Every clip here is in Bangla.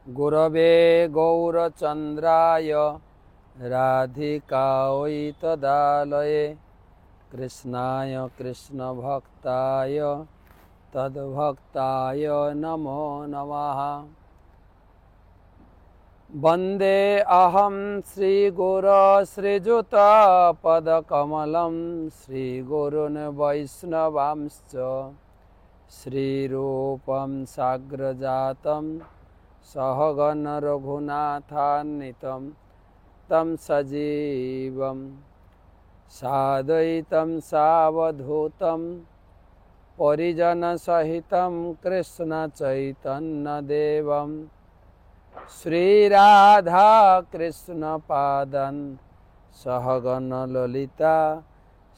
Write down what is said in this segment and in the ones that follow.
गुरवे गौरचन्द्राय राधिकायै तदालये कृष्णाय कृष्णभक्ताय तद्भक्ताय नमो नमः। वन्दे अहं श्रीगुरो श्रीयुतपदकमलं श्रीगुरून् वैष्णवांश्च श्रीरूपं साग्रजातं सहगण रघुनाथान्वितं तं सजीवं साद्वैतं सावधूतं परिजनसहितं कृष्णचैतन्यदेवं श्रीराधा कृष्णपादान् सहगण ललिता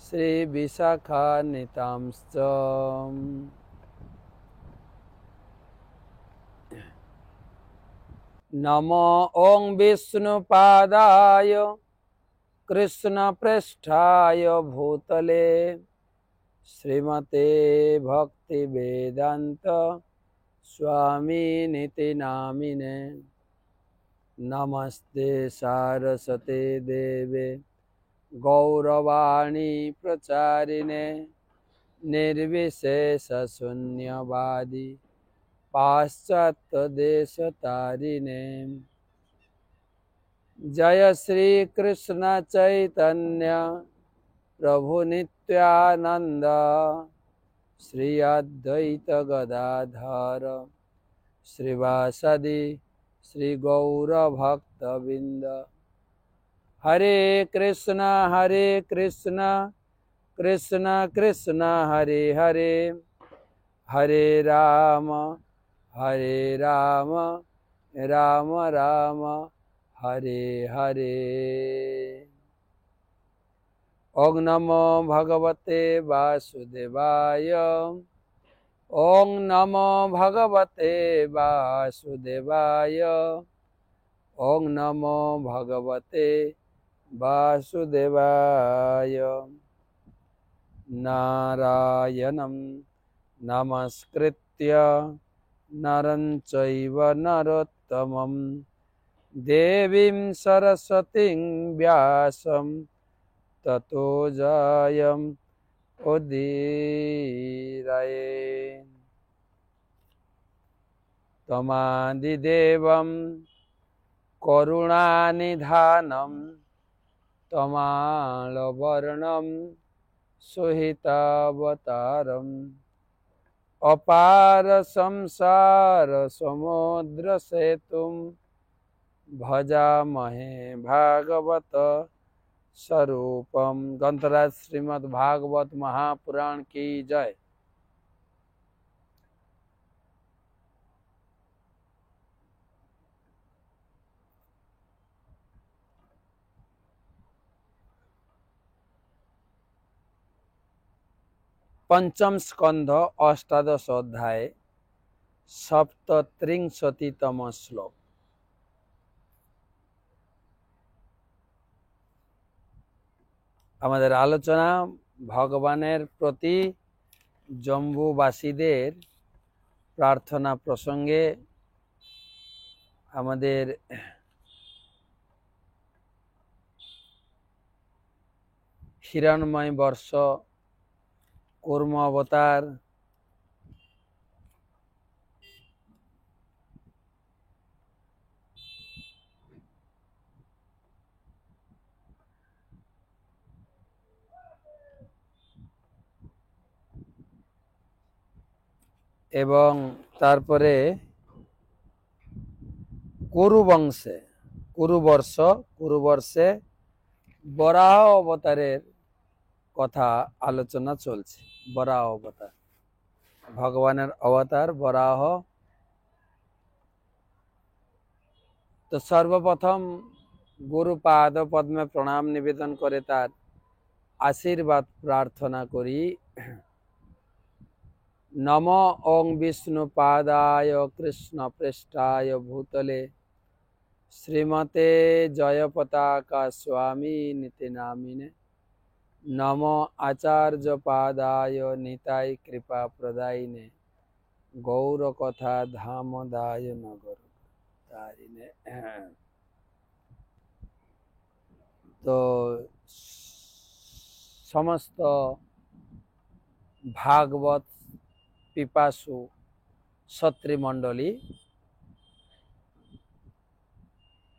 श्रीविशाखान्वितांश्च। नमो ॐ विष्णुपादाय कृष्णप्रेष्ठाय भूतले श्रीमते भक्तिवेदान्त स्वामिनिति नामिने। नमस्ते सारस्वते देवे गौरवाणी प्रचारिणे निर्विशेषशून्यवादी पाश्चात्यदेशतारिणे। जय श्री कृष्ण चैतन्य प्रभु नित्यानंद श्री अद्वैत गदाधर श्रीवासदि श्री गौर भक्तबिंद। हरे कृष्ण कृष्ण कृष्ण हरे हरे, हरे राम राम राम हरे हरे। ओं नमो भगवते वासुदेवाय, ओं नमो भगवते वासुदेवाय, ओं नमो भगवते वासुदेवाय। नारायणं नमस्कृत्य नरं चैव नरोत्तमं देवीं सरस्वतीं व्यासं ततो जयम् उदीरये। तमादिदेवं करुणानिधानं तमालवर्णं सुहितावतारम् अपार संसार समुद्र सेतुं भजामहे भागवत स्वरूपम। ग्रंथराज श्रीमद् भागवत महापुराण की जय। पंचम स्कंध अष्टादश अध्याय सप्तत्रिंशतितम श्लोक। আমাদের আলোচনা ভগবানের প্রতি জম্বুবাসীদের প্রার্থনা প্রসঙ্গে আমাদের হিরণ্ময় বর্ষ কূর্ম অবতার এবং তারপরে কুরুবর্ষে বরাহ অবতারের কথা আলোচনা চলছে। বরাহ অবতার ভগবানের অবতার বরাহ। তো সর্বপ্রথম গুরুপাদ পদ্মে প্রণাম নিবেদন করে তার আশীর্বাদ প্রার্থনা করি। নমো ওং বিষ্ণুপাদায় কৃষ্ণপ্রেষ্ঠায় ভূতলে শ্রীমতে জয়পতাকা স্বামী নীতি নামিনে। নমো আচার্য পাদায় নিতাই কৃপা প্রদায়িনে গৌর কথা ধামদায় নগর। তারিণে তো সমস্ত ভাগবত পিপাসু সত্রীমণ্ডলী,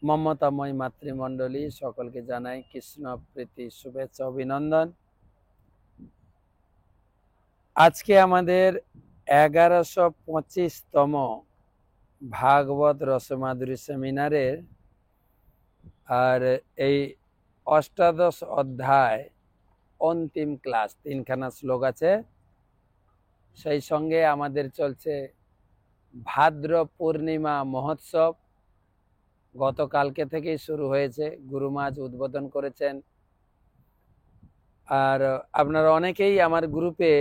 মমতাময় মাতৃমণ্ডলী, সকলকে জানাই কৃষ্ণ প্রীতি শুভেচ্ছা অভিনন্দন। আজকে আমাদের 1125তম ভাগবত রসমাধুরী সেমিনারের আর এই অষ্টাদশ অধ্যায় অন্তিম ক্লাস, 3খানা শ্লোক আছে। সেই সঙ্গে আমাদের চলছে ভাদ্র পূর্ণিমা মহোৎসব, গতকালকে থেকেই শুরু হয়েছে, গুরুমা আজ উদ্বোধন করেছেন। আর আপনারা অনেকেই আমার গ্রুপে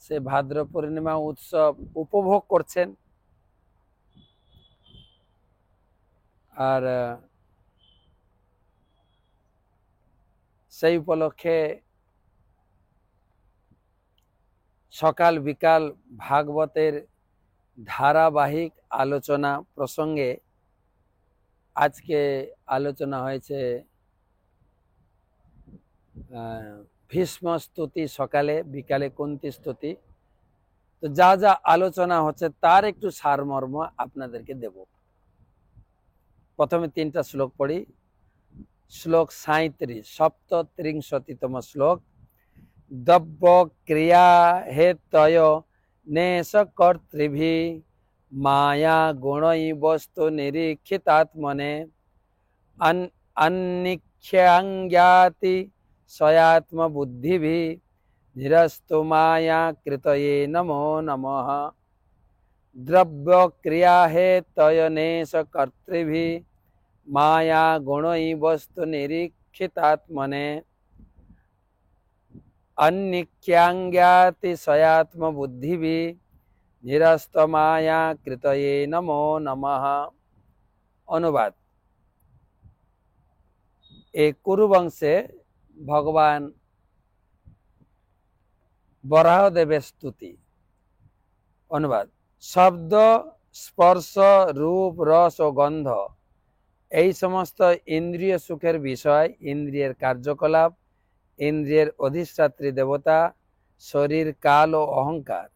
সে ভাদ্র পূর্ণিমা উৎসব উপভোগ করছেন। আর সেই উপলক্ষে সকাল বিকাল ভাগবতের ধারাবাহিক আলোচনা প্রসঙ্গে আজকে আলোচনা হয়েছে ভীষ্ম স্তুতি সকালে, বিকালে কুন্তি স্তুতি। তো যা যা আলোচনা হচ্ছে তার একটু সারমর্ম আপনাদেরকে দেব। প্রথমে 3টা শ্লোক পড়ি। শ্লোক 37, 37তম শ্লোক। দব্য ক্রিয়া হেতয় নেশ কর্তৃভি মায়া গুণই বস্তু নিরীক্ষিতাত্মনে অন্নিখ্যাঙ্গাতি স্বয়াত্ম বুদ্ধিভি ধীরস্তু মায়া কৃতয়ে নমো নমঃ। দ্রব্য ক্রিয়া হেতয় নেশ কর্তৃভি মায়া গুণই বস্তু নিরীক্ষিতাত্মনে অন্নিখ্যাঙ্গাতি স্বয়াত্ম বুদ্ধিভি ধীরস্ত মায়া কৃতয়ে নমো নমঃ। অনুবাদ: এই কুরুবংশে ভগবান বরাহদেবের স্তুতি। অনুবাদ: শব্দ, স্পর্শ, রূপ, রস ও গন্ধ এই সমস্ত ইন্দ্রিয় সুখের বিষয়, ইন্দ্রিয়ের কার্যকলাপ, ইন্দ্রিয়ের অধিষ্ঠাত্রী দেবতা, শরীর, কাল ও অহংকার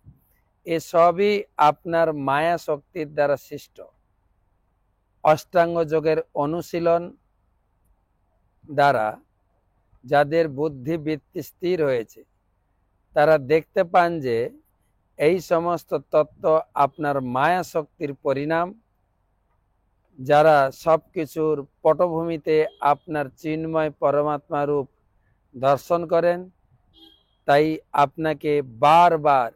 এসবই আপনার মায়া শক্তির দ্বারা সৃষ্ট। অষ্টাঙ্গ যোগের অনুশীলন দ্বারা যাদের বুদ্ধি বৃত্তি স্থির হয়েছে তারা দেখতে পান যে এই সমস্ত তত্ত্ব আপনার মায়া শক্তির পরিণাম। যারা সবকিছুর পটভূমিতে আপনার চিন্ময় পরমাত্মা রূপ দর্শন করেন, তাই আপনাকে বারবার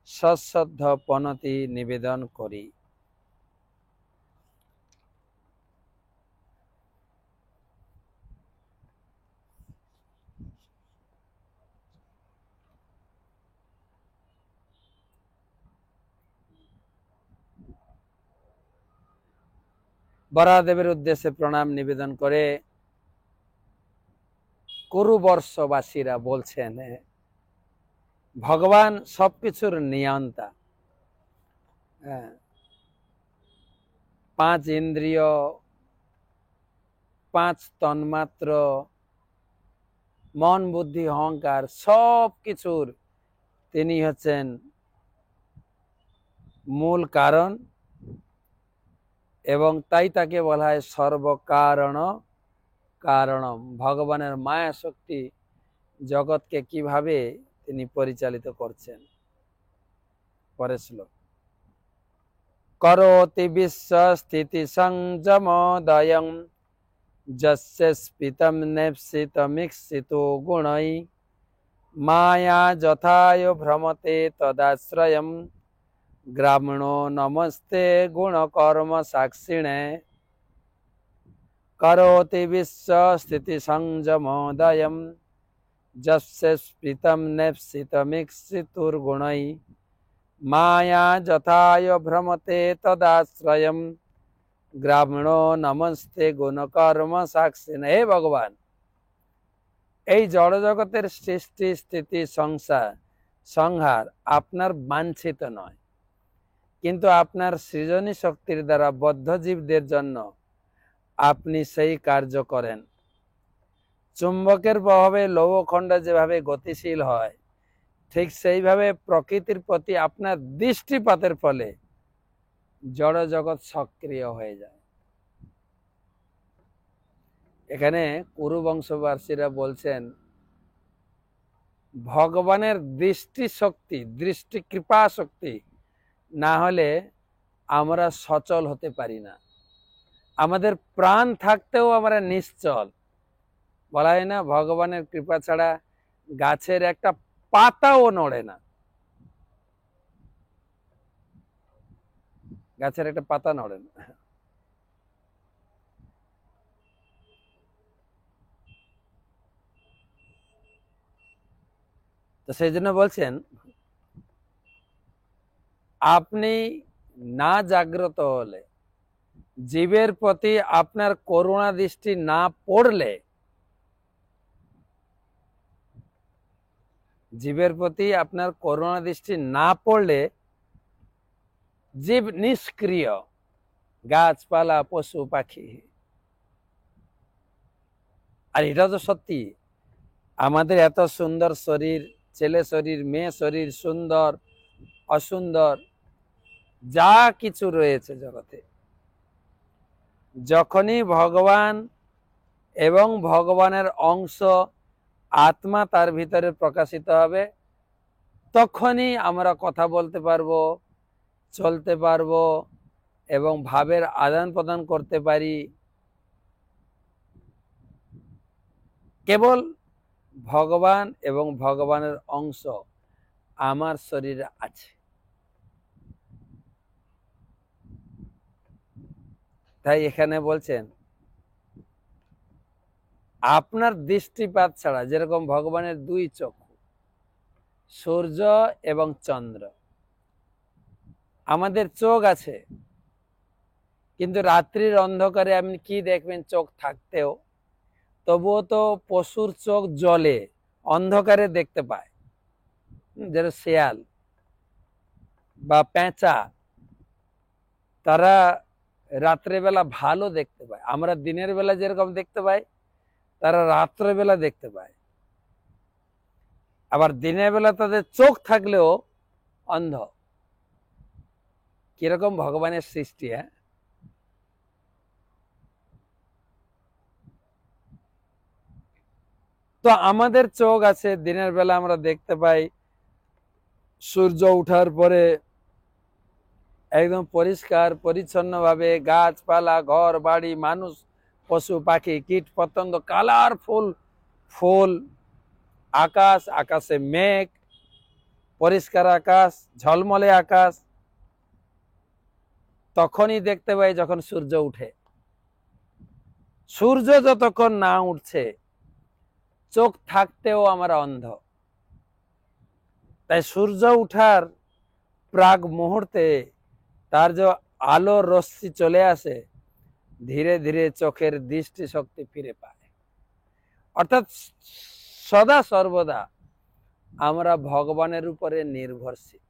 সশ্রদ্ধ প্রণতি নিবেদন করি। বরাহদেবের উদ্দেশ্যে প্রণাম নিবেদন করে কুরুবর্ষবাসীরা বলছেন, ভগবান সবকিছুর নিয়ন্তা। 5 ইন্দ্রিয়, 5 তন্মাত্র, মন, বুদ্ধি, অহংকার সব কিছুর তিনি হচ্ছেন মূল কারণ, এবং তাই তাকে বলা হয় সর্বকারণ কারণম। ভগবানের মায়া শক্তি জগৎকে কিভাবে তিনি পরিচালিত করছেন। পরের শ্লোক। করোতি বিশ্ব স্থিতি সংযমোদয়ং যস্য স্ফীতম নেপ্সিতমিক্ষিতো গুণৈ মায়া যথায় ভ্রমতে তদাশ্রয়ম গ্রামণো নমস্তে গুণকর্ম সাক্ষিণে। করোতি বিশ্ব স্থিতি সংযমোদয়ং যস্য স্ফীতম নেপ্সিতমিক্ষিতোর্গুণৈ মায়া যথায় ভ্রমতে তদাশ্রয়ম গ্রামণো নমস্তে গুণকর্ম সাক্ষিণে। হে ভগবান, এই জড়জগতের সৃষ্টি স্থিতি সংসার সংহার আপনার বাঞ্ছিত নয়, কিন্তু আপনার সৃজনী শক্তির দ্বারা বদ্ধ জীবদের জন্য আপনি সেই কার্য করেন। চুম্বকের প্রভাবে লৌহখণ্ড যেভাবে গতিশীল হয়, ঠিক সেইভাবে প্রকৃতির প্রতি আপনার দৃষ্টিপাতের ফলে জড় জগৎ সক্রিয় হয়ে যায়। এখানে কুরু বংশবাসীরা বলছেন, ভগবানের দৃষ্টি শক্তি, দৃষ্টি কৃপা শক্তি না হলে আমরা সচল হতে পারি না। আমাদের প্রাণ থাকতেও আমরা নিশ্চল। বলা হয় না, ভগবানের কৃপা ছাড়া গাছের একটা পাতাও নড়ে না। গাছের একটা পাতা নড়ে না। তো সেই জন্য বলছেন, আপনি না জাগ্রত হলে, জীবের প্রতি আপনার করুণা দৃষ্টি না পড়লে, জীবের প্রতি আপনার করুণা দৃষ্টি না পড়লে জীব নিষ্ক্রিয়, গাছপালা পশু পাখি। আর এটা তো সত্যি, আমাদের এত সুন্দর শরীর, ছেলে শরীর, মেয়ে শরীর, সুন্দর অসুন্দর যা কিছু রয়েছে জগতে, যখনই ভগবান এবং ভগবানের অংশ আত্মা তার ভিতরে প্রকাশিত হবে, তখনই আমরা কথা বলতে পারবো, চলতে পারবো এবং ভাবের আদান প্রদান করতে পারি। কেবল ভগবান এবং ভগবানের অংশ আমার শরীরে আছে। তাই এখানে বলছেন, আপনার দৃষ্টিপাত ছাড়া, যেরকম ভগবানের দুই চক্ষু, সূর্য এবং চন্দ্র, আমাদের চোখ আছে, কিন্তু রাত্রির অন্ধকারে আপনি কি দেখবেন? চোখ থাকতেও তবুও তো পশুর চোখ জ্বলে, অন্ধকারে দেখতে পায়, যেটা শেয়াল বা পেঁচা, তারা রাত্রেবেলা ভালো দেখতে পায়। আমরা দিনের বেলা যেরকম দেখতে পাই, তারা রাত্রেবেলা দেখতে পায়। আবার দিনের বেলা তাদের চোখ থাকলেও অন্ধ। কিরকম ভগবানের সৃষ্টি! হ্যাঁ, তো আমাদের চোখ আছে, দিনের বেলা আমরা দেখতে পাই, সূর্য উঠার পরে একদম পরিষ্কার পরিচ্ছন্ন ভাবে গাছপালা, ঘর বাড়ি, মানুষ, পশু পাখি, কীট পতঙ্গ, কালারফুল ফুল, আকাশ, আকাশে মেঘ, পরিষ্কার আকাশ, ঝলমলে আকাশ, তখনই দেখতে পাই যখন সূর্য উঠে। সূর্য যতক্ষণ না উঠছে, চোখ থাকতেও আমরা অন্ধ। তাই সূর্য উঠার প্রাগ মুহূর্তে তার যে আলোর রশ্মি চলে আসে, ধীরে ধীরে চোখের দৃষ্টি শক্তি ফিরে পায়। অর্থাৎ সদা সর্বদা আমরা ভগবানের উপরে নির্ভরশীল।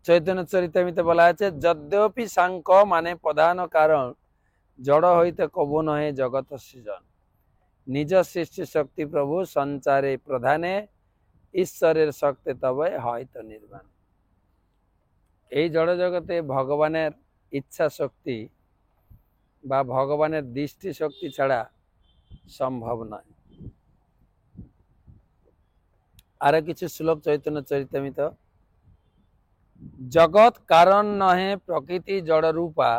চৈতন্য চরিতামৃতে বলা আছে, যদ্যপি সাংখ্য মানে প্রধান কারণ, জড় হইতে কবু নহে জগৎ সৃজন, নিজ সৃষ্টি শক্তি প্রভু সঞ্চারে প্রধানে, ঈশ্বরের শক্তি তবে হয়তো নির্বাণ। এই জড় জগতে ভগবানের ইচ্ছা শক্তি বা ভগবানের দৃষ্টি শক্তি ছাড়া সম্ভব নয়। আরো কিছু শ্লোক চৈতন্য চরিতামৃত। জগৎ কারণ নহে প্রকৃতি জড় রূপা,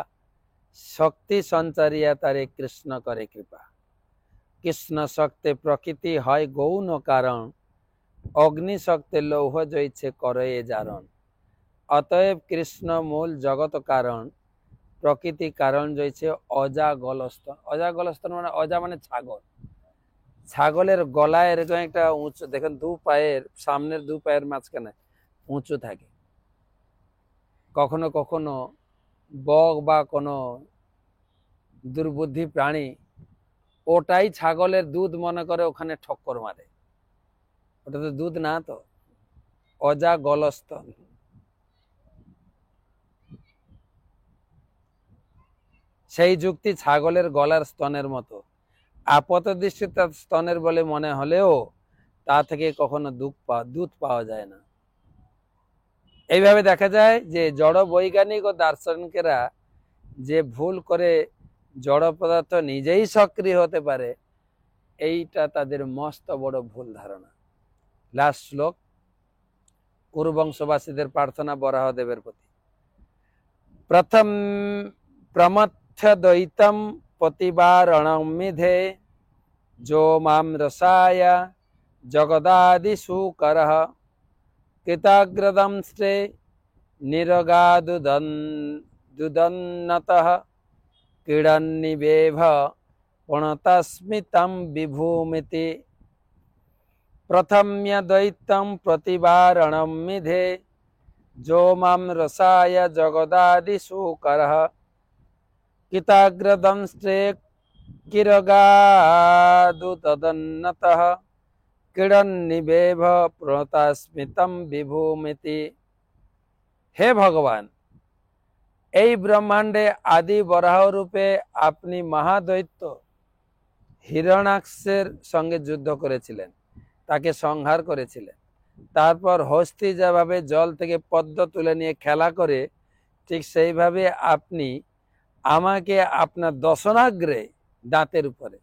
শক্তি সঞ্চারিয়া তারে কৃষ্ণ করে কৃপা। কৃষ্ণ শক্তি প্রকৃতি হয় গৌণ কারণ, অগ্নি শক্তি লৌহ জৈছে করে জারণ। অতএব কৃষ্ণ মূল জগৎ কারণ, প্রকৃতি কারণ জৈছে অজা গলস্তন। অজা গলস্তন মানে, অজা মানে ছাগল। ছাগলের গলায় এরকম একটা উঁচু, দেখেন দু পায়ের, সামনের দু পায়ের মাঝখানে উঁচু থাকে। কখনো কখনো বক বা কোনো দুর্বুদ্ধি প্রাণী ওটাই ছাগলের দুধ মনে করে ওখানে ঠক্কর মারে। ওটা তো দুধ না, তো অজা গলস্তন। সেই যুক্তি ছাগলের গলার স্তনের মতো, আপাত দৃষ্টিতে তার স্তনের বলে মনে হলেও তা থেকে কখনো দুধ পাওয়া যায় না। এইভাবে দেখা যায় যে জড় বৈজ্ঞানিক ও দার্শনিকেরা যে ভুল করে জড় পদার্থ নিজেই সক্রিয় হতে পারে, এইটা তাদের মস্ত বড় ভুল ধারণা। লাস্ট শ্লোক, কুরুবংশবাসীদের প্রার্থনা বরাহদেবের প্রতি। প্রথম প্রমথ্য দ্বৈতম প্রতিবারণমিধে যো মাম রসায় জগদাদি সুকরঃ কৃতাগ্রদংষ্টে নিরগাদুদন্নতঃ ক্রীড়ন্নিবেভ পুনতস্মিতম বিভূমিতি। প্রথম্য দ্বৈতম প্রতিবারণমিধে যো মাম রসায় জগদাদি সুকরঃ কৃতাগ্রদংষ্টে কিরগাদুদন্নতঃ ক্রীড়ন্নিবেভ পুনতস্মিতম বিভূমিতি। হে ভগবান, এই ব্রহ্মাণ্ডে আদি বরাহ রূপে আপনি মহাদৈত্য হিরণ্যাক্ষের সঙ্গে যুদ্ধ করেছিলেন, তাকে সংহার করেছিলেন। তারপর হস্তি যেভাবে জল থেকে পদ্ম তুলে নিয়ে খেলা করে, ঠিক সেইভাবে আপনি আমাকে আপনার দশনাগ্রে দাঁতের উপরে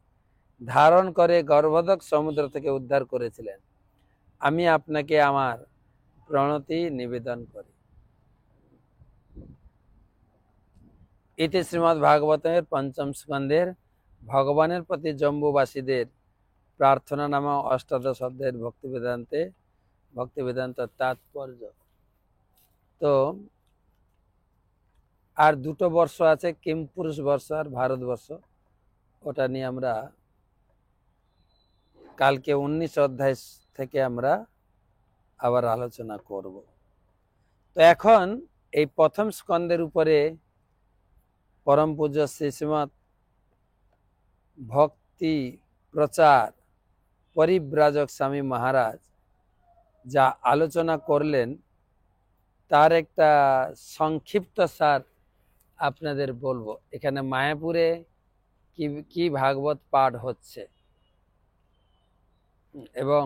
ধারণ করে গর্ভোদক সমুদ্র থেকে উদ্ধার করেছিলেন। আমি আপনাকে আমার প্রণতি নিবেদন করি। ইতি শ্রীমদ্ ভাগবতের পঞ্চম স্কন্ধের ভগবানের প্রতি জম্বুবাসীদের প্রার্থনা নামা অষ্টাদশ অধ্যায়ের ভক্তিবেদান্ত তাৎপর্য। তো আর দুটো বর্ষ আছে, কিমপুরুষ বর্ষ আর ভারতবর্ষ, ওটা নিয়ে আমরা কালকে 19 অধ্যায় থেকে আমরা আবার আলোচনা করব। তো এখন এই প্রথম স্কন্ধের উপরে পরম পূজ্য শ্রী শ্রীমৎ ভক্তি প্রচার পরিব্রাজক স্বামী মহারাজ যা আলোচনা করলেন, তার একটা সংক্ষিপ্ত সার আপনাদের বলবো। এখানে মায়াপুরে কি ভাগবত পাঠ হচ্ছে এবং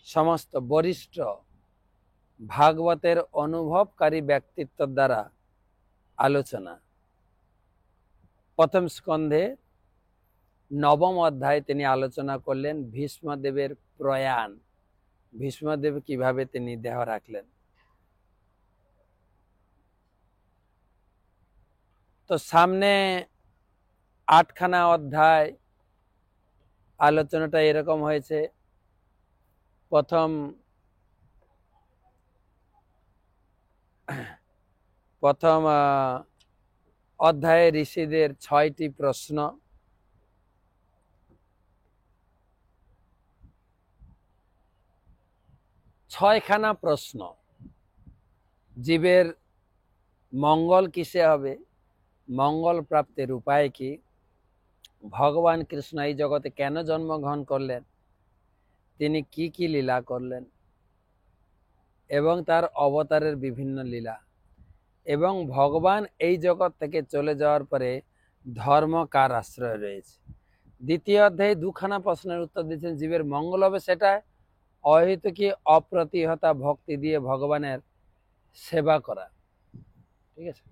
সমস্ত বরিষ্ঠ ভাগবতের অনুভবকারী ব্যক্তিত্ব দ্বারা আলোচনা। প্রথম স্কন্ধে নবম অধ্যায় তিনি আলোচনা করলেন ভীষ্মদেবের প্রয়াণ, ভীষ্মদেব কিভাবে তিনি দেহ রাখলেন। তো সামনে 8খানা অধ্যায় আলোচনাটা এরকম হয়েছে। প্রথম অধ্যায়ে ঋষিদের 6টি প্রশ্ন, ছয়খানা প্রশ্ন। জীবের মঙ্গল কিসে হবে, মঙ্গল প্রাপ্তির উপায় কি, ভগবান কৃষ্ণ এই জগতে কেন জন্মগ্রহণ করলেন, তিনি কি কি লীলা করলেন এবং তার অবতারের বিভিন্ন লীলা, এবং ভগবান এই জগৎ থেকে চলে যাওয়ার পরে ধর্ম কার আশ্রয় রয়েছে। দ্বিতীয় অধ্যায়ে 2খানা প্রশ্নের উত্তর দিচ্ছেন জীবের মঙ্গল হবে সেটা অহেতুকি অপ্রতিহতা ভক্তি দিয়ে ভগবানের সেবা করা। ঠিক আছে,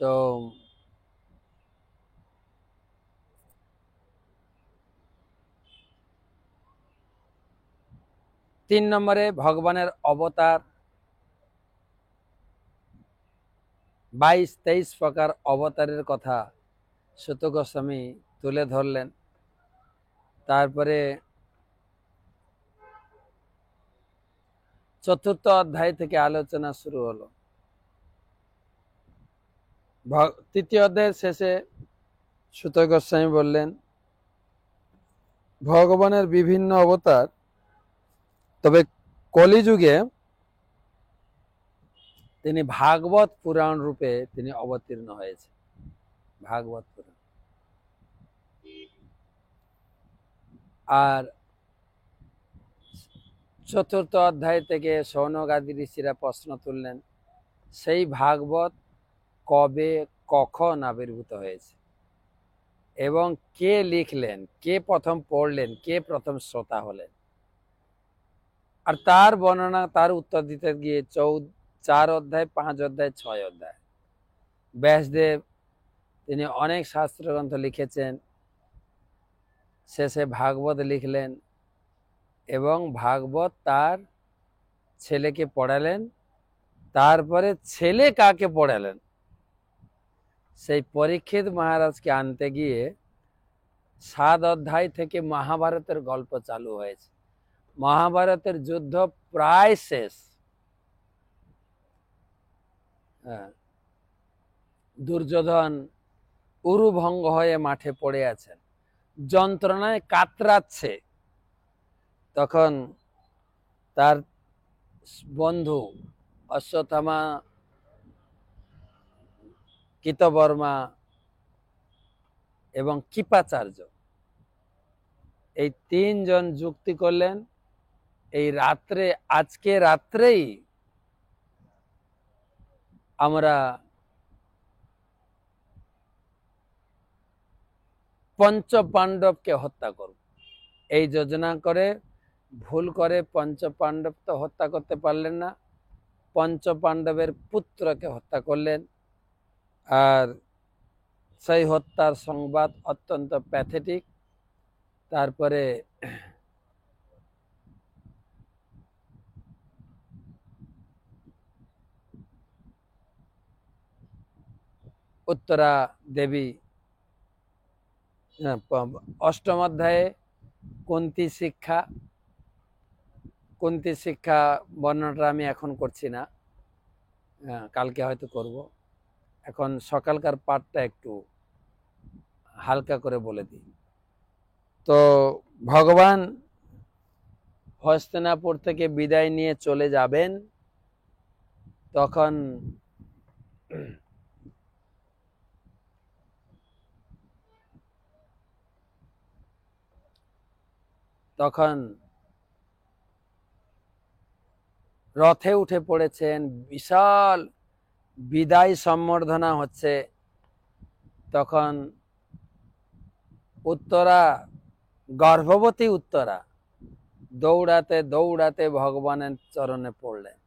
তো 3 নম্বরে ভগবানের অবতার 22-23 প্রকার অবতারের কথা সুত গোস্বামী তুলে ধরলেন। তারপরে 4র্থ অধ্যায় থেকে আলোচনা শুরু হলো। 3য় অধ্যায়ের শেষে সুত গোস্বামী বললেন ভগবানের বিভিন্ন অবতার, তবে কলিযুগে তিনি ভাগবত পুরাণ রূপে তিনি অবতীর্ণ হয়েছে। ভাগবত পুরাণ। আর 4র্থ অধ্যায় থেকে শৌনক আদি ঋষিরা প্রশ্ন তুললেন সেই ভাগবত কবে কখন আবির্ভূত হয়েছে এবং কে লিখলেন, কে প্রথম পড়লেন, কে প্রথম শ্রোতা হলেন, আর তার বর্ণনা, তার উত্তর দিতে গিয়ে 4 অধ্যায়, 5 অধ্যায়, 6 অধ্যায় ব্যাসদেব তিনি অনেক শাস্ত্রগ্রন্থ লিখেছেন। শেষে ভাগবত লিখলেন এবং ভাগবত তার ছেলেকে পড়ালেন। তারপরে ছেলে কাকে পড়ালেন, সেই পরীক্ষিত মহারাজকে আনতে গিয়ে 7 অধ্যায় থেকে মহাভারতের গল্প চালু হয়েছে। মহাভারতের যুদ্ধ প্রায় শেষ। দুর্যোধন উরুভঙ্গ হয়ে মাঠে পড়ে আছেন, যন্ত্রণায় কাতরাচ্ছে। তখন তার বন্ধু অশ্বত্থামা, কৃতবর্মা এবং কৃপাচার্য, এই 3 জন যুক্তি করলেন, এই রাত্রে, আজকে রাত্রেই আমরা পঞ্চ পাণ্ডবকে হত্যা করব। এই যোজনা করে ভুল করে পঞ্চ পাণ্ডব তো হত্যা করতে পারলেন না, পঞ্চ পাণ্ডবের পুত্রকে হত্যা করলেন। আর সেই হত্যার সংবাদ অত্যন্ত প্যাথেটিক। তারপরে উত্তরা দেবী, 8ম অধ্যায়ে কুন্তী শিক্ষা, কুন্তী শিক্ষা বর্ণনাটা আমি এখন করছি না, কালকে হয়তো করব। এখন সকালকার পাঠটা একটু হালকা করে বলে দিই। তো ভগবান হস্তিনাপুর থেকে বিদায় নিয়ে চলে যাবেন, তখন রথে উঠে পড়েছেন, বিশাল বিদায় সম্বর্ধনা হচ্ছে। তখন উত্তরা, গর্ভবতী উত্তরা দৌড়াতে দৌড়াতে ভগবানের চরণে পড়লেন।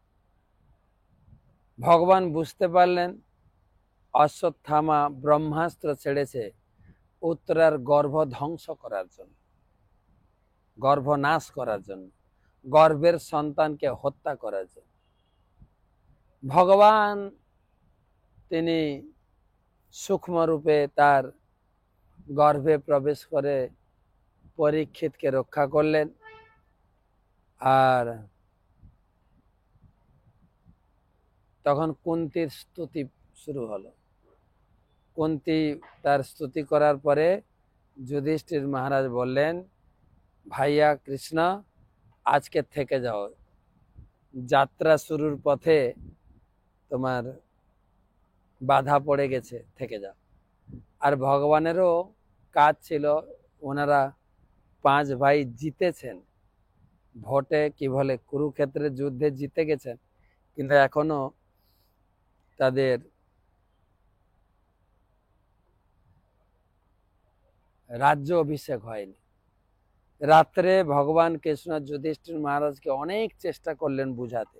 ভগবান বুঝতে পারলেন অশ্বত্থামা ব্রহ্মাস্ত্র ছেড়েছে উত্তরার গর্ভ ধ্বংস করার জন্য, গর্ভ নাশ করার জন্য, গর্ভের সন্তানকে হত্যা করার জন্য। ভগবান তিনি সূক্ষ্ম রূপে তার গর্ভে প্রবেশ করে পরীক্ষিতকে রক্ষা করলেন। আর তখন কুন্তীর স্তুতি শুরু হলো। কুন্তী তার স্তুতি করার পরে যুধিষ্ঠির মহারাজ বললেন, ভাইয়া কৃষ্ণ, আজকে থেকে যাও, যাত্রা শুরুর পথে তোমার বাধা পড়ে গেছে, থেকে যাও। আর ভগবানেরও কাজ ছিল, ওনারা 5 ভাই জিতেছেন ভোটে, কি বলে, কুরুক্ষেত্রের যুদ্ধে জিতে গেছেন, কিন্তু এখনো তাদের রাজ্য অভিষেক হয়নি। রাত্রে ভগবান কৃষ্ণ যুধিষ্ঠির মহারাজকে অনেক চেষ্টা করলেন বুঝাতে,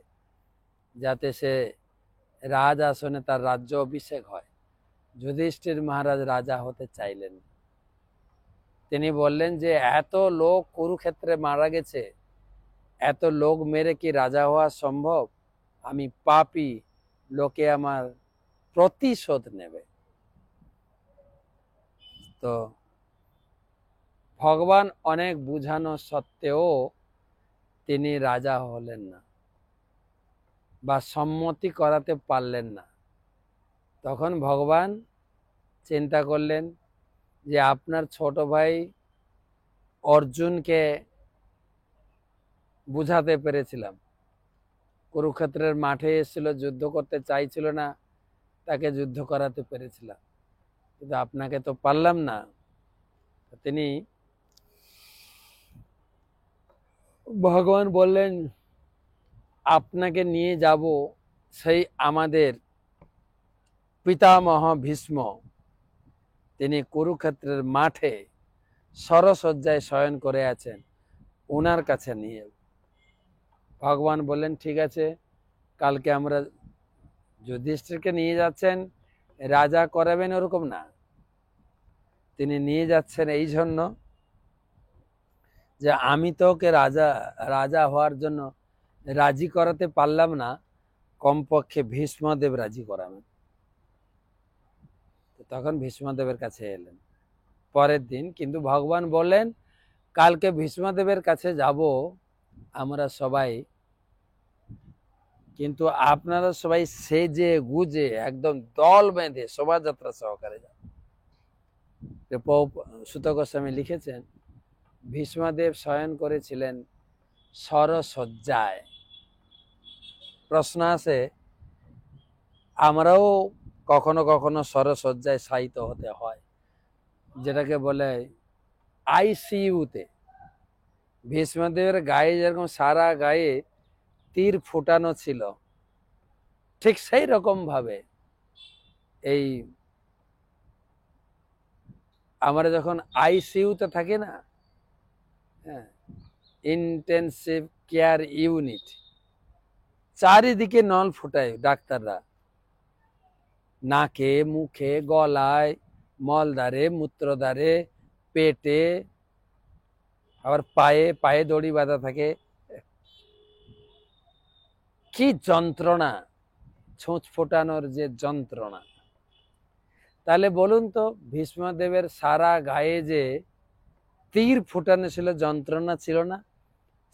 যাতে সে রাজ আসনে তার রাজ্য অভিষেক হয়। যুধিষ্ঠির মহারাজ রাজা হতে চাইলেন। তিনি বললেন যে এত লোক কুরুক্ষেত্রে মারা গেছে, এত লোক মেরে কি রাজা হওয়া সম্ভব? আমি পাপী, লোকে আমার প্রতিশোধ নেবে। তো ভগবান অনেক বুঝানো সত্ত্বেও তিনি রাজা হলেন না বা সম্মতি করাতে পারলেন না। তখন ভগবান চিন্তা করলেন যে আপনার ছোট ভাই অর্জুনকে বুঝাতে পেরেছিলাম, কুরুক্ষেত্রের মাঠে এসেছিল, যুদ্ধ করতে চাইছিল না, তাকে যুদ্ধ করাতে পেরেছিলাম, কিন্তু আপনাকে তো পারলাম না। তিনি, ভগবান বললেন, আপনাকে নিয়ে যাব সেই আমাদের পিতামহ ভীষ্ম তিনি কুরুক্ষেত্রের মাঠে সরসজ্জায় শয়ন করে আছেন, ওনার কাছে নিয়ে ভগবান বললেন ঠিক আছে, কালকে আমরা যুধিষ্ঠিরকে নিয়ে যাচ্ছেন রাজা করাবেন ওরকম না, তিনি নিয়ে যাচ্ছেন এই জন্য যে আমি তো ওকে রাজা হওয়ার জন্য রাজি করাতে পারলাম না, কমপক্ষে ভীষ্মদেব রাজি করাবেন। তখন ভীষ্মদেবের কাছে এলেন পরের দিন, কিন্তু ভগবান বললেন কালকে ভীষ্মদেবের কাছে যাব আমরা সবাই, কিন্তু আপনারা সবাই সেজে গুজে একদম দল বেঁধে শোভাযাত্রা সহকারে যান। সুত গোস্বামী লিখেছেন ভীষ্মদেব শয়ন করেছিলেন সরসজ্জায়। প্রশ্ন আছে আমরাও কখনো কখনো সরসজ্জায় শায়িত হতে হয়, যেটাকে বলে আইসিইউতে। ভীষ্মদেবের গায়ে যেরকম সারা গায়ে তীর ফুটানো ছিল, ঠিক সেই রকম ভাবে এই আমরা যখন আইসিইউতে থাকি না, ইন্টেনসিভ কেয়ার ইউনিট, চারিদিকে নল ফুটায় ডাক্তাররা, নাকে মুখে গলায় মলদ্বারে মূত্রদ্বারে পেটে, আবার পায়ে পায়ে দড়ি বাঁধা থাকে। কি যন্ত্রণা, ছোঁচ ফোটানোর যে যন্ত্রণা। তাহলে বলুন তো ভীষ্মদেবের সারা গায়ে যে তীর ফুটানো ছিল, যন্ত্রণা ছিল না,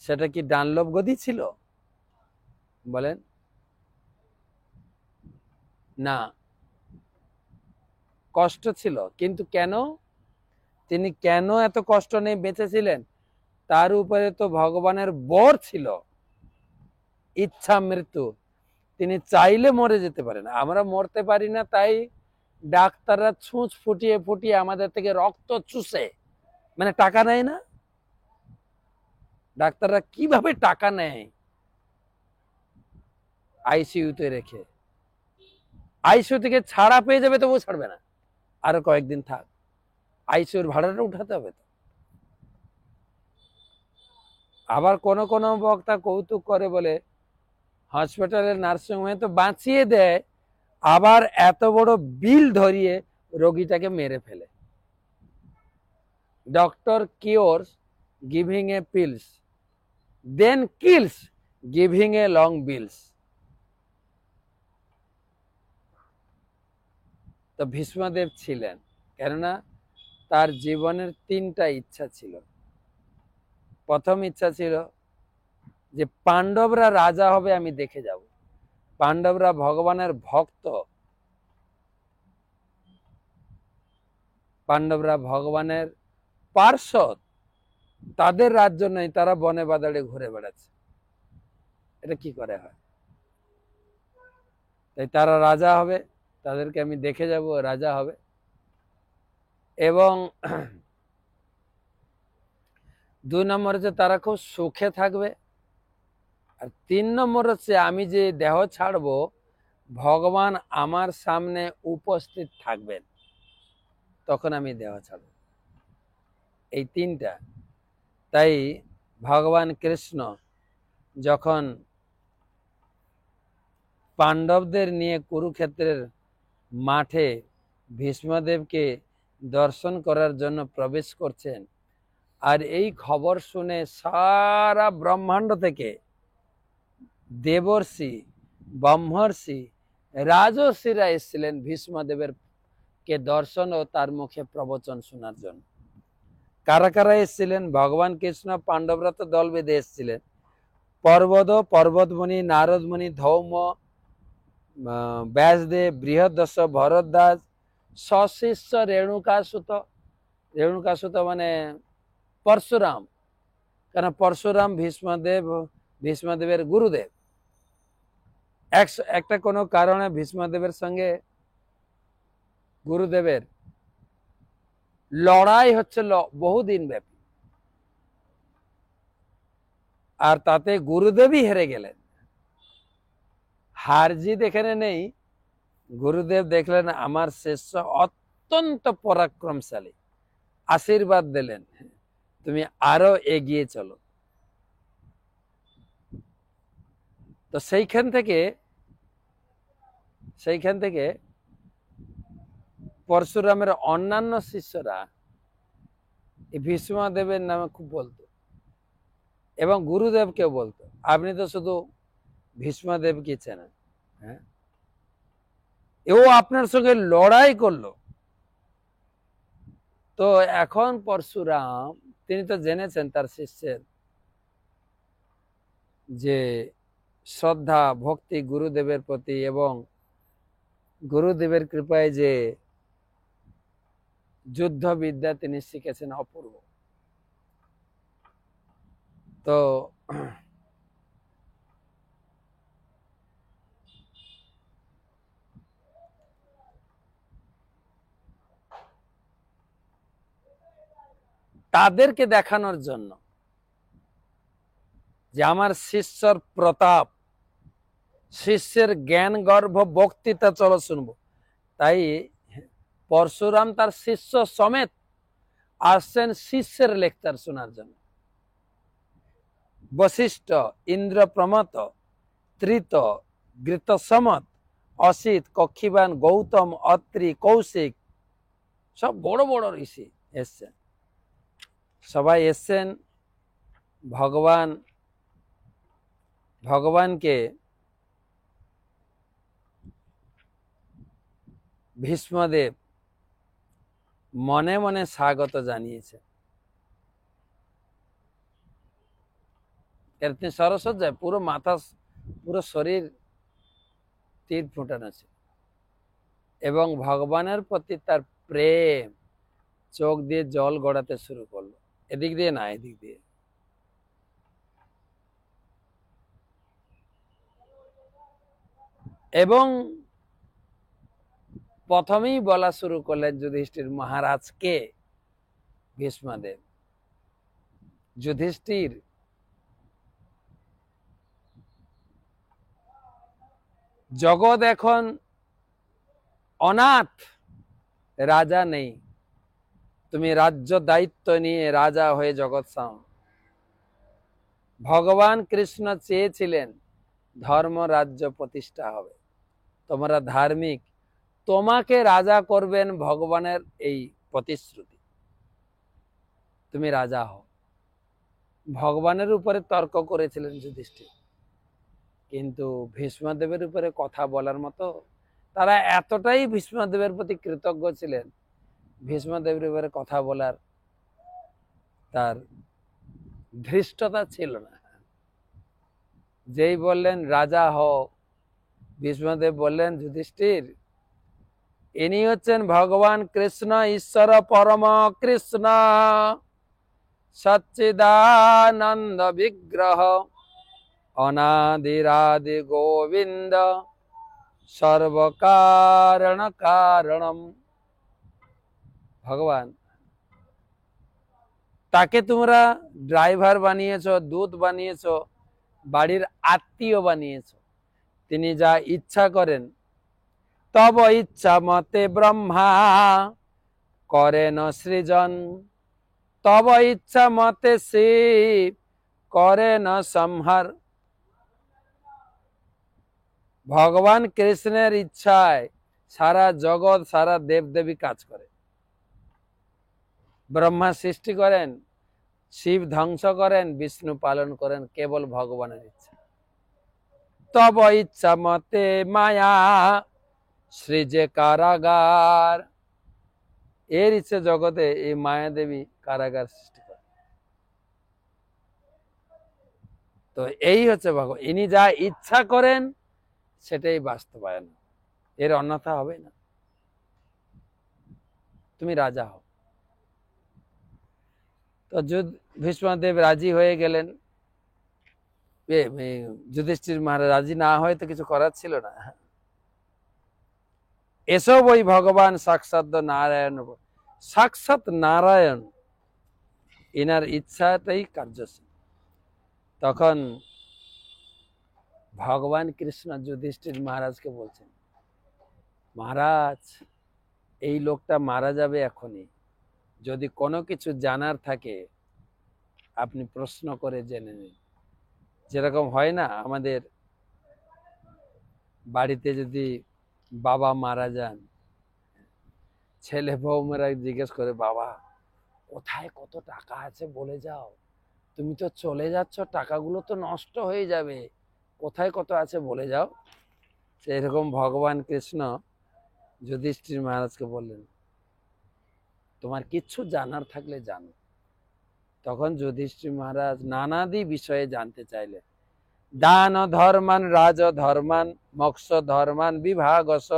সেটা কি ডানলভ গদি ছিল? বলেন না, কষ্ট ছিল। কিন্তু কেন তিনি কেন এত কষ্ট নিয়ে বেঁচেছিলেন? তার উপরে তো ভগবানের বর ছিল, ইচ্ছা মৃত্যু। তিনি চাইলে মরে যেতে পারেন, আমরা মরতে পারি না, তাই ডাক্তাররা ছুঁচ ফুটিয়ে ফুটিয়ে আমাদের থেকে রক্ত চুষে, মানে টাকা নেয় না? ডাক্তাররা কিভাবে টাকা নেয় আইসিইউতে রেখে, আইসিইউ থেকে ছাড়া পেয়ে যাবে তবুও ছাড়বে না, আরো কয়েকদিন থাক, আইসিইউর ভাড়াটা উঠাতে হবে তো। আবার কোন কোন বক্তা কৌতুক করে বলে হসপিটালের নার্সিংহোমে তো বাঁচিয়ে দেয়, আবার এত বড় বিল ধরিয়ে রোগীটাকে মেরে ফেলে। Doctor cures giving a pills, then kills giving a long bills. তো ভীষ্মদেব ছিলেন, কেননা তার জীবনের তিনটা ইচ্ছা ছিল। প্রথম ইচ্ছা ছিল যে পাণ্ডবরা রাজা হবে আমি দেখে যাব, পাণ্ডবরা ভগবানের ভক্ত, পাণ্ডবরা ভগবানের পার্ষদ, তাদের রাজ্য নেই, তারা বনে বাদাড়ে ঘুরে বেড়াচ্ছে, এটা কি করে হয়? তাই তারা রাজা হবে, তাদেরকে আমি দেখে যাব, রাজা হবে। এবং 2 নম্বর হচ্ছে তারা খুব সুখে থাকবে, আর 3 নম্বর হচ্ছে আমি যে দেহ ছাড়বো ভগবান আমার সামনে উপস্থিত থাকবেন, তখন আমি দেহ ছাড়ব। এই তিনটা। তাই ভগবান কৃষ্ণ যখন পাণ্ডবদের নিয়ে কুরুক্ষেত্রের মাঠে ভীষ্মদেবকে দর্শন করার জন্য প্রবেশ করছেন, আর এই খবর শুনে সারা ব্রহ্মাণ্ড থেকে দেবর্ষি, ব্রহ্মর্ষি, রাজর্ষিরা এসেছিলেন ভীষ্মদেবের কে দর্শন ও তার মুখে প্রবচন শোনার জন্য। কারা কারা এসেছিলেন? ভগবান কৃষ্ণ, পাণ্ডবরা তো দল বেঁধে এসেছিলেন, পর্বতমুনি, নারদমুনি, ধৌম, ব্যাসদেব, বৃহদ্দশ, ভরদ্বাজ, সশিষ্য রেণুকাসুত। রেণুকাসুত মানে পরশুরাম, কারণ পরশুরাম ভীষ্মদেবের গুরুদেব। একটা কোনো কারণে ভীষ্মদেবের সঙ্গে গুরুদেবের লড়াই হচ্ছে বহুদিন ব্যাপী, আর তাতে গুরুদেবই হেরে গেলেন। হার জিত এখানে নেই। গুরুদেব দেখলেন আমার শিষ্য অত্যন্ত পরাক্রমশালী, আশীর্বাদ দিলেন, তুমি আরো এগিয়ে চলো। তো সেইখান থেকে পরশুরামের অন্যান্য শিষ্যরা ভীষ্মদেবের নামে খুব বলতো এবং গুরুদেবকেও বলতো, আপনি তো শুধু ভীষ্মদেবকে চেনেন, হ্যাঁ, এও আপনার সঙ্গে লড়াই করলো। তো এখন পরশুরাম তিনি তো জেনেছেন তার শিষ্যের যে শ্রদ্ধা ভক্তি গুরুদেবের প্রতি এবং গুরুদেবের কৃপায় যে যুদ্ধবিদ্যা তিনি শিখেছেন অপূর্ব। তো তাদেরকে দেখানোর জন্য যে আমার শিষ্যর প্রতাপ, শিষ্যের জ্ঞান গর্ভ বক্তৃতা চলো শুনবো, তাই পরশুরাম তার শিষ্য সমেত আসছেন শিষ্যের লেকচার শোনার জন্য। বশিষ্ঠ, ইন্দ্রপ্রমত, ত্রিত, গৃতসমত, অসিত, কক্ষিবান, গৌতম, অত্রি, কৌশিক, সব বড় বড় ঋষি এসছেন। সবাই এসছেন ভগবানকে ভীষ্মদেব মনে মনে স্বাগত জানিয়েছে। তিনি সরসজ্জায় পুরো মাথা, পুরো শরীর তীর ফুটানো আছে এবং ভগবানের প্রতি তার প্রেম চোখ দিয়ে জল গড়াতে শুরু করলো, এদিক দিয়ে না এদিক দিয়ে। এবং প্রথমেই বলা শুরু করলেন যুধিষ্ঠির মহারাজকে ভীষ্মদেব, যুধিষ্ঠির জগৎ এখন অনাথ, রাজা নেই, তুমি রাজ্য দায়িত্ব নিয়ে রাজা হয়ে জগৎ সাও। ভগবান কৃষ্ণ চেয়েছিলেন ধর্ম রাজ্য প্রতিষ্ঠা হবে, তোমরা ধার্মিক, তোমাকে রাজা করবেন ভগবানের এই প্রতিশ্রুতি, তুমি রাজা হও। ভগবানের উপরে তর্ক করেছিলেন যুধিষ্ঠির, কিন্তু ভীষ্মদেবের উপরে কথা বলার মতো তারা এতটাই ভীষ্মদেবের প্রতি কৃতজ্ঞ ছিলেন, ভীষ্মদেবের উপরে কথা বলার তার ধৃষ্টতা ছিল না। যেই বললেন রাজা হও, ভীষ্মদেব বললেন যুধিষ্ঠির ইনি হচ্ছেন ভগবান কৃষ্ণ, ঈশ্বর পরম কৃষ্ণ, সচ্চিদানন্দ বিগ্রহ, অনাদিরাদি গোবিন্দ, সর্বকারণ কারণম। ভগবান, তাকে তোমরা ড্রাইভার বানিয়েছো, দূত বানিয়েছো, বাড়ির আত্মীয় বানিয়েছো, তিনি যা ইচ্ছা করেন তব ইচ্ছা মতে ব্রহ্মা করেন সৃজন, তব ইচ্ছা মতে শিব করেন সংহার। ভগবান কৃষ্ণের ইচ্ছায় সারা জগৎ, সারা দেবদেবী কাজ করে। ব্রহ্মা সৃষ্টি করেন, শিব ধ্বংস করেন, বিষ্ণু পালন করেন, কেবল ভগবানের ইচ্ছা। তব ইচ্ছা মতে মায়া সৃজে কারাগার, এর ইচ্ছে জগতে এই মায়া দেবী কারাগার সৃষ্টি করে। তো এই হচ্ছে ভগবান, ইনি যা ইচ্ছা করেন সেটাই বাস্তবায়ন, এর অন্যথা হবে না। তুমি রাজা হও। তো ভীষ্মদেব রাজি হয়ে গেলেন। যুধিষ্ঠির মহারাজ রাজি না হয়ে তো কিছু করার ছিল না। এসব ওই ভগবান সাক্ষাৎ নারায়ণ, সাক্ষাৎ নারায়ণ, এনার ইচ্ছাটাই কার্যশীল। তখন ভগবান কৃষ্ণ যুধিষ্ঠির মহারাজকে বলছেন, মহারাজ এই লোকটা মারা যাবে এখনই, যদি কোনো কিছু জানার থাকে আপনি প্রশ্ন করে জেনে নিন। যেরকম হয় না, আমাদের বাড়িতে যদি বাবা মারা যান, ছেলে বৌমেরা জিজ্ঞেস করে, বাবা কোথায় কত টাকা আছে বলে যাও, তুমি তো চলে যাচ্ছ, টাকাগুলো তো নষ্ট হয়ে যাবে, কোথায় কত আছে বলে যাও। সেরকম ভগবান কৃষ্ণ যুধিষ্ঠির মহারাজকে বললেন, তোমার কিচ্ছু জানার থাকলে জানো। তখন যুধিষ্ঠির মহারাজ নানাদি বিষয়ে জানতে চাইলেন। দান ধর্মান রাজ ধর্মান মোক্ষ ধর্মান বিভাগস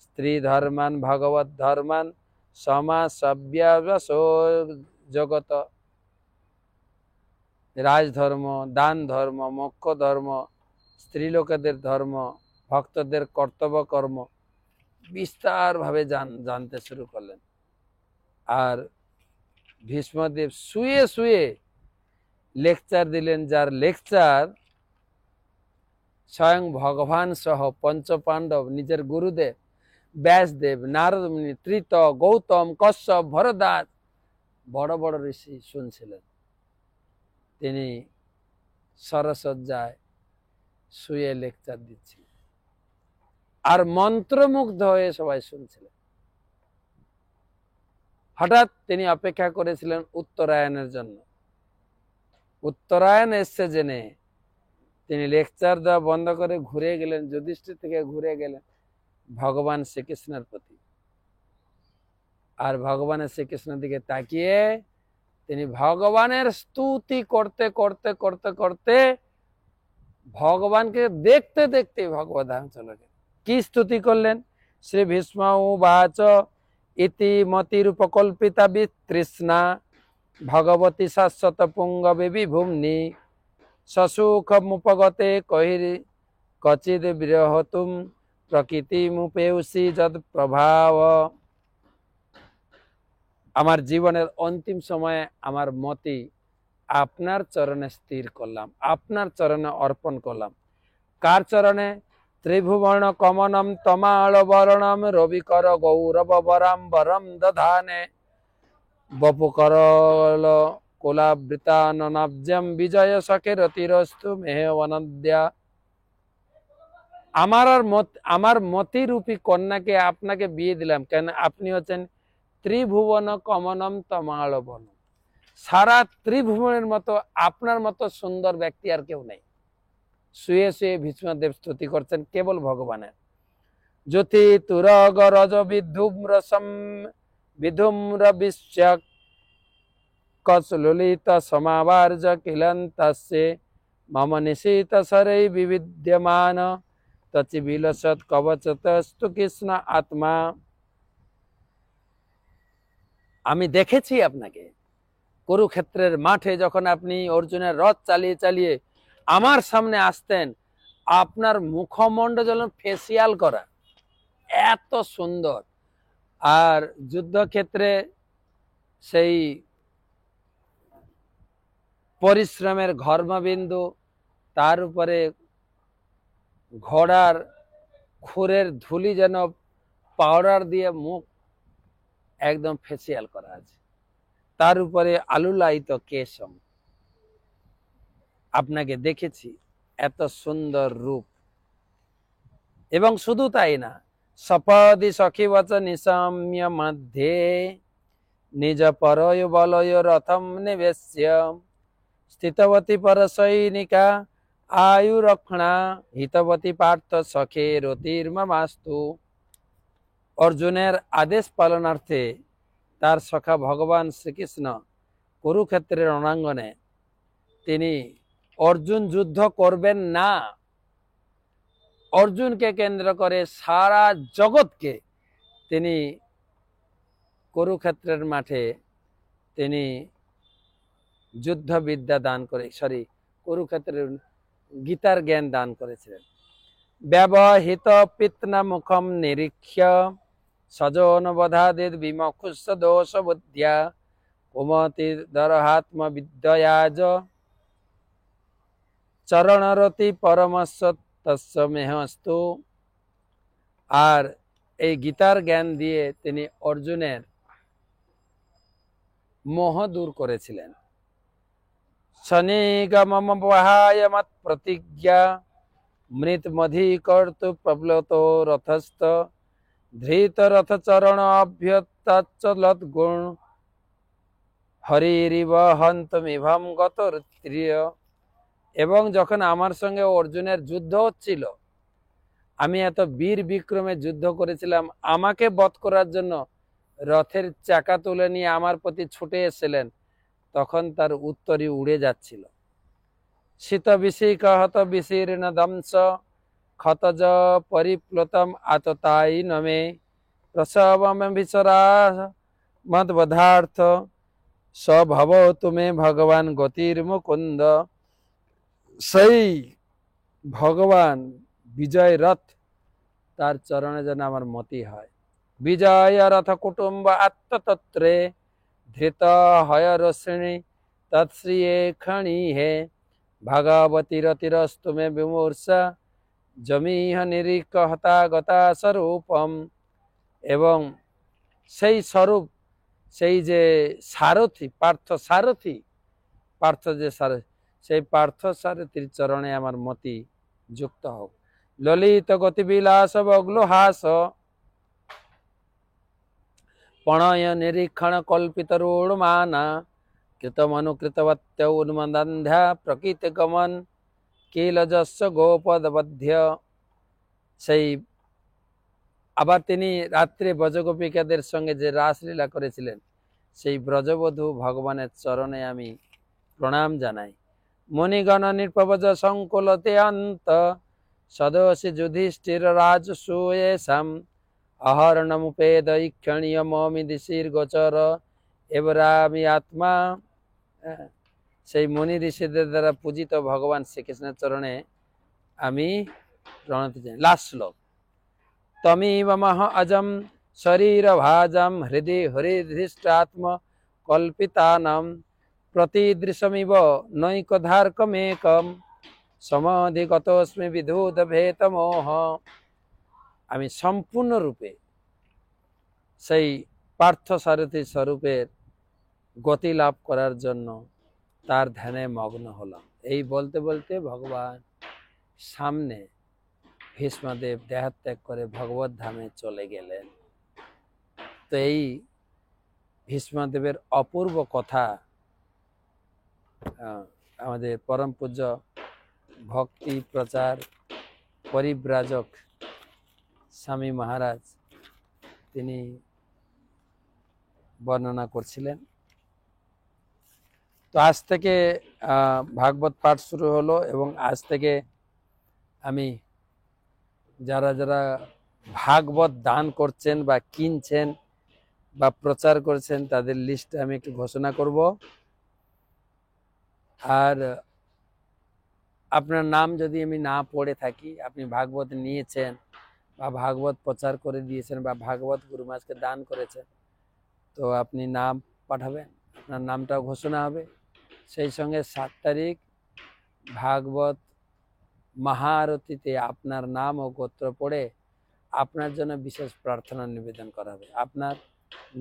স্ত্রী ধর্মান ভগবত ধর্মান সমাজ সভ্যাস জগত। রাজধর্ম, দান ধর্ম, মোক্ষ ধর্ম, স্ত্রীলোকেদের ধর্ম, ভক্তদের কর্তব্য কর্ম বিস্তার ভাবে জানতে শুরু করলেন। আর ভীষ্মদেব শুয়ে শুয়ে লেকচার দিলেন, যার লেকচার স্বয়ং ভগবান সহ পঞ্চপাণ্ডব, নিজের গুরুদেব ব্যাসদেব, নারদ মুনি, ত্রিত, গৌতম, কশ্যপ, ভরদ্বাজ বড় বড় ঋষি শুনছিলেন। তিনি সরসজ্জায় শুয়ে লেকচার দিচ্ছিলেন আর মন্ত্রমুগ্ধ হয়ে সবাই শুনছিলেন। হঠাৎ তিনি অপেক্ষা করেছিলেন উত্তরায়ণের জন্য। উত্তরায়ণ এসছে জেনে তিনি লেকচার দেওয়া বন্ধ করে ঘুরে গেলেন, যুধিষ্ঠির থেকে ঘুরে গেলেন ভগবান শ্রীকৃষ্ণের প্রতি। আর ভগবানের শ্রীকৃষ্ণের দিকে তাকিয়ে তিনি ভগবানের স্তুতি করতে করতে করতে করতে ভগবানকে দেখতে দেখতে ভগবত ধাম চলে গেলেন। কি স্তুতি করলেন? শ্রী ভীষ্ম উবাচ ইতি মতিরূপকল্পিতা বিতৃষ্ণা ভগবতী শাশ্বত পুঙ্গবে বিভূম্নি সসুখমুপগতে কহিরি কচিদ বিরহতুম প্রকৃতিমুপেয়সি যদ প্রভাব। আমার জীবনের অন্তিম সময়ে আমার মতি আপনার চরণে স্থির করলাম, আপনার চরণে অর্পণ করলাম। কার চরণে? ত্রিভুবন কমনম তমাল বরণম রবিকর গৌরব বরাম্বরম দধানে বপুকরল কুলাবৃতাননাব্জম বিজয় সখের তিরস্তু মেহে অনদ্যা। আমার মতিরূপী কন্যাকে আপনাকে বিয়ে দিলাম, কেন আপনি হচ্ছেন ত্রিভুবন কমনম তমাল বন। সারা ত্রিভুবনের মতো আপনার মতো সুন্দর ব্যক্তি আর কেউ নেই। শুয়ে শুয়ে ভীষ্মদেব স্তুতি করছেন কেবল ভগবানের। জ্যোতি তুরগ রজ বিধুম্র বিশ্বক কচললিত সমাবার্য কিলন্তস্যে মম নিশীত সরৈ বিবিদ্যমান তচি বিলসৎ কবচতস্তু কৃষ্ণ আত্মা। আমি দেখেছি আপনাকে কুরুক্ষেত্রের মাঠে, যখন আপনি অর্জুনের রথ চালিয়ে চালিয়ে আমার সামনে আসতেন, আপনার মুখমণ্ডল ফেসিয়াল করা, এত সুন্দর। আর যুদ্ধক্ষেত্রে সেই পরিশ্রমের ঘর্মবিন্দু, তার উপরে ঘোড়ার খুরের ধুলি যেন পাউডার দিয়ে মুখ একদম ফেসিয়াল করা আছে, তার উপরে আলুলায়িত কেশম। আপনাকে দেখেছি, এত সুন্দর রূপ। এবং শুধু তাই না, সপদি সখী বচ নিশম্য মধ্যে নিজ পরয় বলয় রথম নিবেশ্য স্থিতবতী পর সৈনিকা আয়ুরক্ষণা হিতবতী পার্থ সখে রতির্মাস্তু। অর্জুনের আদেশ পালনার্থে তার সখা ভগবান শ্রীকৃষ্ণ কুরুক্ষেত্রের রণাঙ্গনে, তিনি অর্জুন যুদ্ধ করবেন না, অর্জুনকে কেন্দ্র করে সারা জগৎকে তিনি কুরুক্ষেত্রের মাঠে তিনি যুদ্ধবিদ্যা দান করে, কুরুক্ষেত্রের গীতার জ্ঞান দান করেছিলেন। ব্যবহিত পিত্না মুখম নিরীক্ষ্য সজন বধাদিদ বিমুষ দোষ বুদ্ধ্যা কুমতি দরহাত্ম বিদ্যাজ চরণরতি পরমস্ব তস্মেহস্তু। আর এই গীতার জ্ঞান দিয়ে তিনি অর্জুনের মোহ দূর করেছিলেন। শনিগমমবহায় মৎ প্রতিজ্ঞা মৃতমধিকর্তু প্রপ্লুত রথস্থ ধৃত রথ চরণ অভ্যতাচলত গুণ হরিরিব হন্তমিভম গতরত্রিয়। এবং যখন আমার সঙ্গে অর্জুনের যুদ্ধ হচ্ছিল, আমি এত বীর বিক্রমে যুদ্ধ করেছিলাম, আমাকে বধ করার জন্য রথের চাকা তুলে নিয়ে আমার প্রতি ছুটে এসেছিলেন, তখন তার উত্তরই উড়ে যাচ্ছিল। শীত বিশিক হত বিশীর্ণ দংশ ক্ষতজ পরিপ্লুতম আততায়ী নমে প্রসবম বিচরা মদবধার্থ সভব তুমি ভগবান গতির মুকুন্দ। সেই ভগবান বিজয় রথ, তার চরণে যেন আমার মতি হয়। বিজয় রথ কুটুম্ব আত্মতত্রে ধৃত হয় রশ্মি তৎশ্রিয়ে খনি হে ভগবতী রতিরস্তুমে বিমূর্ষা জমিহ নিরিক হতাগতা স্বরূপম। এবং সেই স্বরূপ, সেই যে সারথি, পার্থ যে সারথি, সেই পার্থ সারথির চরণে আমার মতি যুক্ত হোক। ললিত গতিবিলাস বগ্লহাস প্রণয় নিরীক্ষণ কল্পিত রূঢ়মানা কৃতমনুকৃতবত্য উন্মদন্ধ্যা প্রকৃতি গমন কিলযস্য গোপদবধ্য। সেই আবার তিনি রাত্রে ব্রজগোপিকাদের সঙ্গে যে রাসলীলা করেছিলেন, সেই ব্রজবধূ ভগবানের চরণে আমি প্রণাম জানাই। মুনিগণ নির্পবজ সংকুলতে অন্ত সদসি যুধিষ্ঠির রাজসূয়েশাম অহরণমুপেদ ঈক্ষণীয় মমি দিশির গোচর এবরামি আত্মা। সেই মুনি ঋষিদের দ্বারা পূজিত ভগবান শ্রীকৃষ্ণের চরণে আমি প্রণতি জানাই। লাস্ট শ্লোক। তমিব মহ অজম শরীর ভাজম হৃদি হরিধৃষ্টাত্ম কল্পিতানাম প্রতিদৃশমিব নৈকধার্কমেকম সমাধিগতস্মি বিধূত ভেতমোহ। আমি সম্পূর্ণরূপে সেই পার্থ সারথী স্বরূপের গতি লাভ করার জন্য তার ধ্যানে মগ্ন হলাম। এই বলতে বলতে ভগবান সামনে ভীষ্মদেব দেহত্যাগ করে ভগবত ধামে চলে গেলেন। তো এই ভীষ্মদেবের অপূর্ব কথা আমাদের পরম পূজ্য ভক্তি প্রচার পরিব্রাজক স্বামী মহারাজ তিনি বর্ণনা করছিলেন। তো আজ থেকে ভাগবত পাঠ শুরু হলো, এবং আজ থেকে আমি যারা যারা ভাগবত দান করছেন বা কিনছেন বা প্রচার করছেন, তাদের লিস্ট আমি একটু ঘোষণা করব। আর আপনার নাম যদি আমি না পড়ে থাকি, আপনি ভাগবত নিয়েছেন বা ভাগবত প্রচার করে দিয়েছেন বা ভাগবত গুরু মহারাজকে দান করেছেন, তো আপনি নাম পাঠাবেন, আপনার নামটাও ঘোষণা হবে। সেই সঙ্গে 7 তারিখ ভাগবত মহাআরতিতে আপনার নাম ও গোত্র পড়ে আপনার জন্য বিশেষ প্রার্থনা নিবেদন করা হবে। আপনার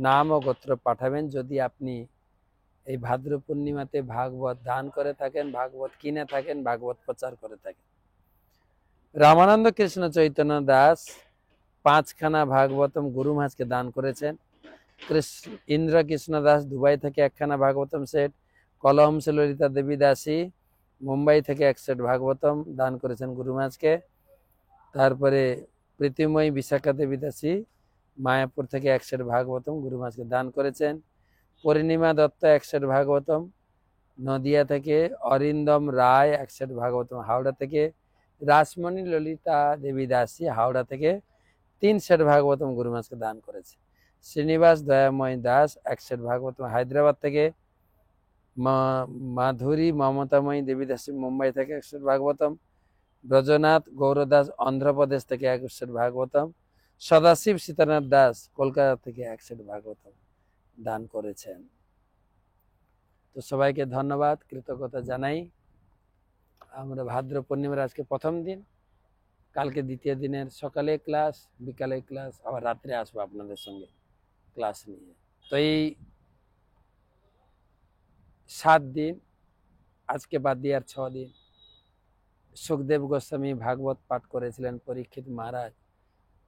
নাম ও গোত্র পাঠাবেন যদি আপনি এই ভাদ্র পূর্ণিমাতে ভাগবত দান করে থাকেন, ভাগবত কিনে থাকেন, ভাগবত প্রচার করে থাকেন। রামানন্দ কৃষ্ণ চৈতন্য দাস 5খানা ভাগবতম গুরু মহারাজকে দান করেছেন। ইন্দ্র কৃষ্ণ দাস দুবাই থেকে 1খানা ভাগবতম সেট, কলহংস ললিতা দেবী দাসী মুম্বাই থেকে 1 সেট ভাগবতম দান করেছেন গুরু মহারাজকে। তারপরে প্রীতিময়ী বিশাখা দেবী দাসী মায়াপুর থেকে 1 সেট ভাগবতম গুরু মহারাজকে দান করেছেন। পূর্ণিমা দত্ত 1 সেট ভাগবতম নদিয়া থেকে, অরিন্দম রায় 1 সেট ভাগবতম হাওড়া থেকে, রাসমণি ললিতা দেবী দাসী হাওড়া থেকে 3 সেট ভাগবতম গুরু মহারাজকে দান করেছে। শ্রীনিবাস দয়াময় দাস 1 সেট ভাগবতম হায়দ্রাবাদ থেকে, মাধুরী মমতাময়ী দেবী দাসী মুম্বাই থেকে 1 সেট ভাগবতম, ব্রজনাথ গৌরদাস অন্ধ্রপ্রদেশ থেকে 1 সেট ভাগবতম, সদাশিব সীতানাথ দাস কলকাতা থেকে 1 সেট ভাগবতম দান করেছেন। তো সবাইকে ধন্যবাদ, কৃতজ্ঞতা জানাই। আমরা ভাদ্র পূর্ণিমার আজকে প্রথম দিন, কালকে দ্বিতীয় দিনের সকালে ক্লাস, বিকালে ক্লাস, আবার রাত্রে আসবো আপনাদের সঙ্গে ক্লাস নিয়ে। তো এই 7 দিন, আজকে বাদ দিয়ে আর 6 দিন সুখদেব গোস্বামী ভাগবত পাঠ করেছিলেন পরীক্ষিত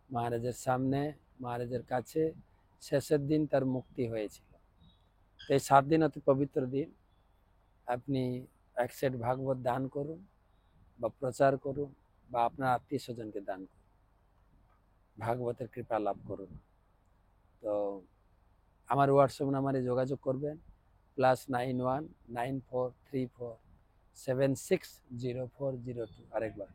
মহারাজের সামনে, মহারাজের কাছে। শেষের দিন তার মুক্তি হয়েছিল। তো এই 7 দিন অতি পবিত্র দিন। আপনি এক সেট ভাগবত দান করুন বা প্রচার করুন বা আপনার আত্মীয় স্বজনকে দান করুন, ভাগবতের কৃপা লাভ করুন। তো আমার হোয়াটসঅ্যাপ নাম্বারে যোগাযোগ করবেন, +919434760402। আরেকবার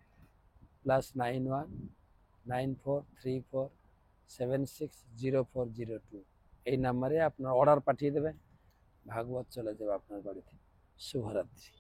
+919434760402। এই নাম্বারে আপনার অর্ডার পাঠিয়ে দেবেন, ভাগবত চলে যাবে আপনার বাড়িতে। শুভরাত্রি।